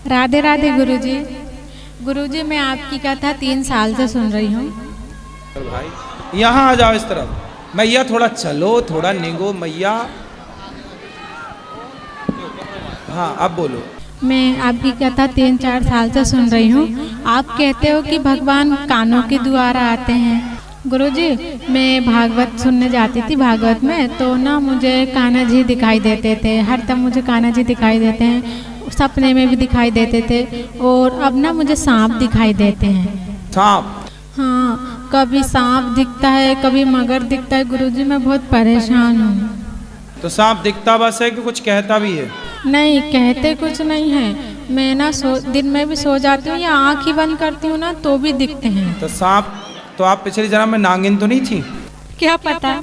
राधे राधे गुरुजी। गुरुजी मैं आपकी कथा 3 साल से सुन रही हूँ। भाई यहाँ आ जाओ इस तरफ। मैया थोड़ा चलो, थोड़ा निगो मैया। हाँ अब बोलो। मैं आपकी कथा 3-4 साल से सुन रही हूँ। आप कहते हो कि भगवान कानों के द्वारा आते हैं। गुरुजी मैं भागवत सुनने जाती थी, भागवत में तो ना मुझे कान्हा जी दिखाई देते थे। हर दम मुझे कान्हा जी दिखाई देते हैं, सपने में भी दिखाई देते थे। और अब ना मुझे सांप दिखाई देते हैं। सांप? हाँ, कभी सांप दिखता है, कभी मगर दिखता है। गुरुजी मैं बहुत परेशान हूँ। तो सांप दिखता बस है कि कुछ कहता भी है? नहीं, कहते कुछ नहीं है। मैं ना दिन में भी सो जाती हूँ या आँख ही बंद करती हूँ ना तो भी दिखते हैं। तो सांप, तो आप पिछले जन्म में नागिन तो नहीं थी? क्या पता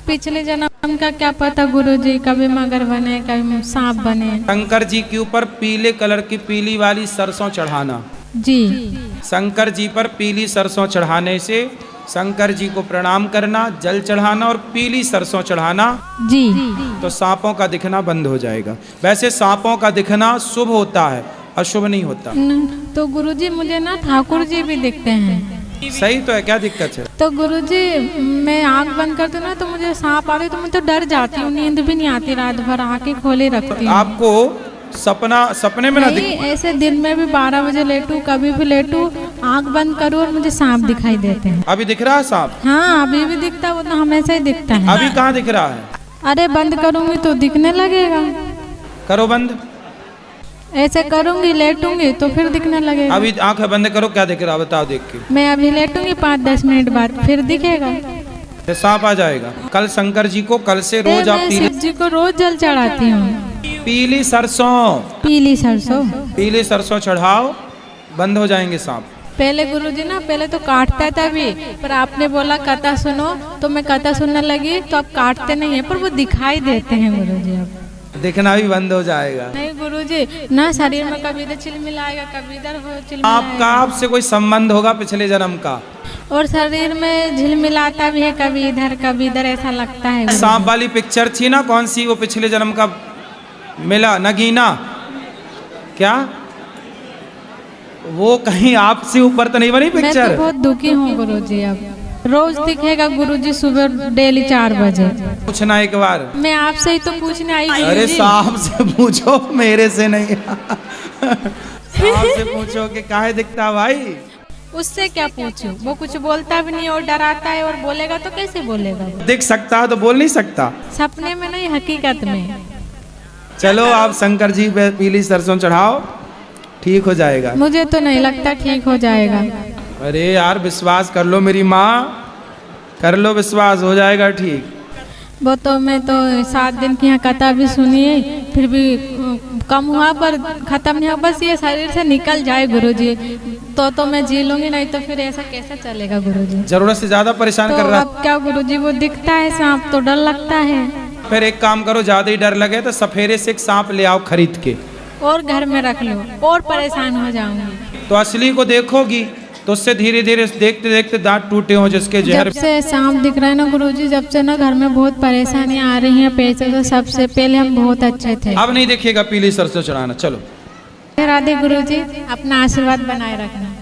पिछले जन्म का क्या पता गुरुजी, कभी मगर बने कभी सांप बने। शंकर जी के ऊपर पीले कलर की पीली वाली सरसों चढ़ाना। जी। शंकर जी पर पीली सरसों चढ़ाने से शंकर जी को प्रणाम करना, जल चढ़ाना और पीली सरसों चढ़ाना जी, तो सांपों का दिखना बंद हो जाएगा। वैसे सांपों का दिखना शुभ होता है, अशुभ नहीं होता। तो गुरुजी मुझे ना ठाकुर जी भी दिखते हैं। सही तो है, क्या दिक्कत है? तो गुरुजी मैं आँख बंद करती हूँ ना तो मुझे सांप आते तो मैं तो डर जाती हूँ, नींद भी नहीं आती, रात भर आँखें खोले रखती हूँ। आपको सपने में ना नहीं, ऐसे दिन में भी 12 बजे लेटूं, कभी भी लेटूं, आँख बंद करूँ और मुझे सांप दिखाई देते हैं। अभी दिख रहा है सांप? हाँ अभी भी दिखता है, वो तो हमेशा ही दिखता है। अभी कहाँ दिख रहा है? अरे बंद करूंगी तो दिखने लगेगा। करो बंद। ऐसे करूंगी, लेटूंगी तो फिर दिखने लगेगा। अभी आंखें बंद करो, क्या दिख रहा बताओ देख के। मैं अभी लेटूंगी 5-10 मिनट बाद फिर दिखेगा। तो सांप आ जाएगा। कल शंकर जी को, कल से रोज आप शिव जी को रोज जल चढ़ाती हूँ। पीली सरसों, पीली सरसों, पीली सरसों चढ़ाओ, बंद हो जाएंगे सांप। पहले गुरुजी ना पहले तो काटता था भी, पर आपने बोला कथा सुनो तो मैं कथा सुनने लगी, तो अब काटते नहीं है पर वो दिखाई देते हैं गुरुजी। अब दिखना भी बंद हो जाएगा। नहीं गुरुजी, ना शरीर में कभी इधर चिलमिलाएगा, कभी इधर चिलमिलाएगा। आपका आपसे कोई संबंध होगा पिछले जन्म का, और शरीर में झिलमिलाता भी है, कभी इधर ऐसा लगता है। सांप वाली पिक्चर थी ना, कौन सी, वो पिछले जन्म का मिला, नगीना क्या, वो कहीं आपसे ऊपर तो नहीं बनी पिक्चर? मैं तो बहुत दुखी हूँ गुरुजी। अब रोज दिखेगा गुरुजी सुबह डेली 4 बजे। पूछना एक बार। मैं आपसे ही तो पूछने आई गुरुजी। अरे सांप से पूछो, मेरे से नहीं। सांप से पूछो कि काहे दिखता भाई। उससे क्या पूछूं, वो कुछ बोलता भी नहीं और डराता है, और बोलेगा तो कैसे बोलेगा? दिख सकता है तो बोल नहीं सकता। सपने में नहीं, हकीकत में। चलो आप शंकर जी पे पीली सरसों चढ़ाओ, ठीक हो जाएगा। मुझे तो नहीं लगता ठीक हो जाएगा। अरे यार विश्वास कर लो मेरी माँ, कर लो विश्वास, हो जाएगा ठीक। वो तो मैं तो 7 दिन की यहाँ कथा भी सुनी है, फिर भी कम हुआ पर खत्म नहीं हुआ। बस ये शरीर से निकल जाए गुरुजी तो मैं जी लूंगी, नहीं तो फिर ऐसा कैसा चलेगा गुरुजी। जरूरत से ज्यादा परेशान तो कर रहा है। अब क्या गुरुजी, वो दिखता है सांप तो डर लगता है। फिर एक काम करो, ज्यादा ही डर लगे तो सफेरे से एक सांप ले आओ खरीद के, और घर में रख लो, और परेशान हो जाऊंगी। तो असली को देखोगी तो उससे धीरे धीरे देखते देखते दांत टूटे हो जिसके जहर। जब से सांप दिख रहा है ना गुरुजी, जब से ना घर में बहुत परेशानी आ रही है पैसे से। सबसे पहले हम बहुत अच्छे थे। अब नहीं देखिएगा पीली सरसों चढ़ाना। चलो राधे गुरुजी, अपना आशीर्वाद बनाए रखना।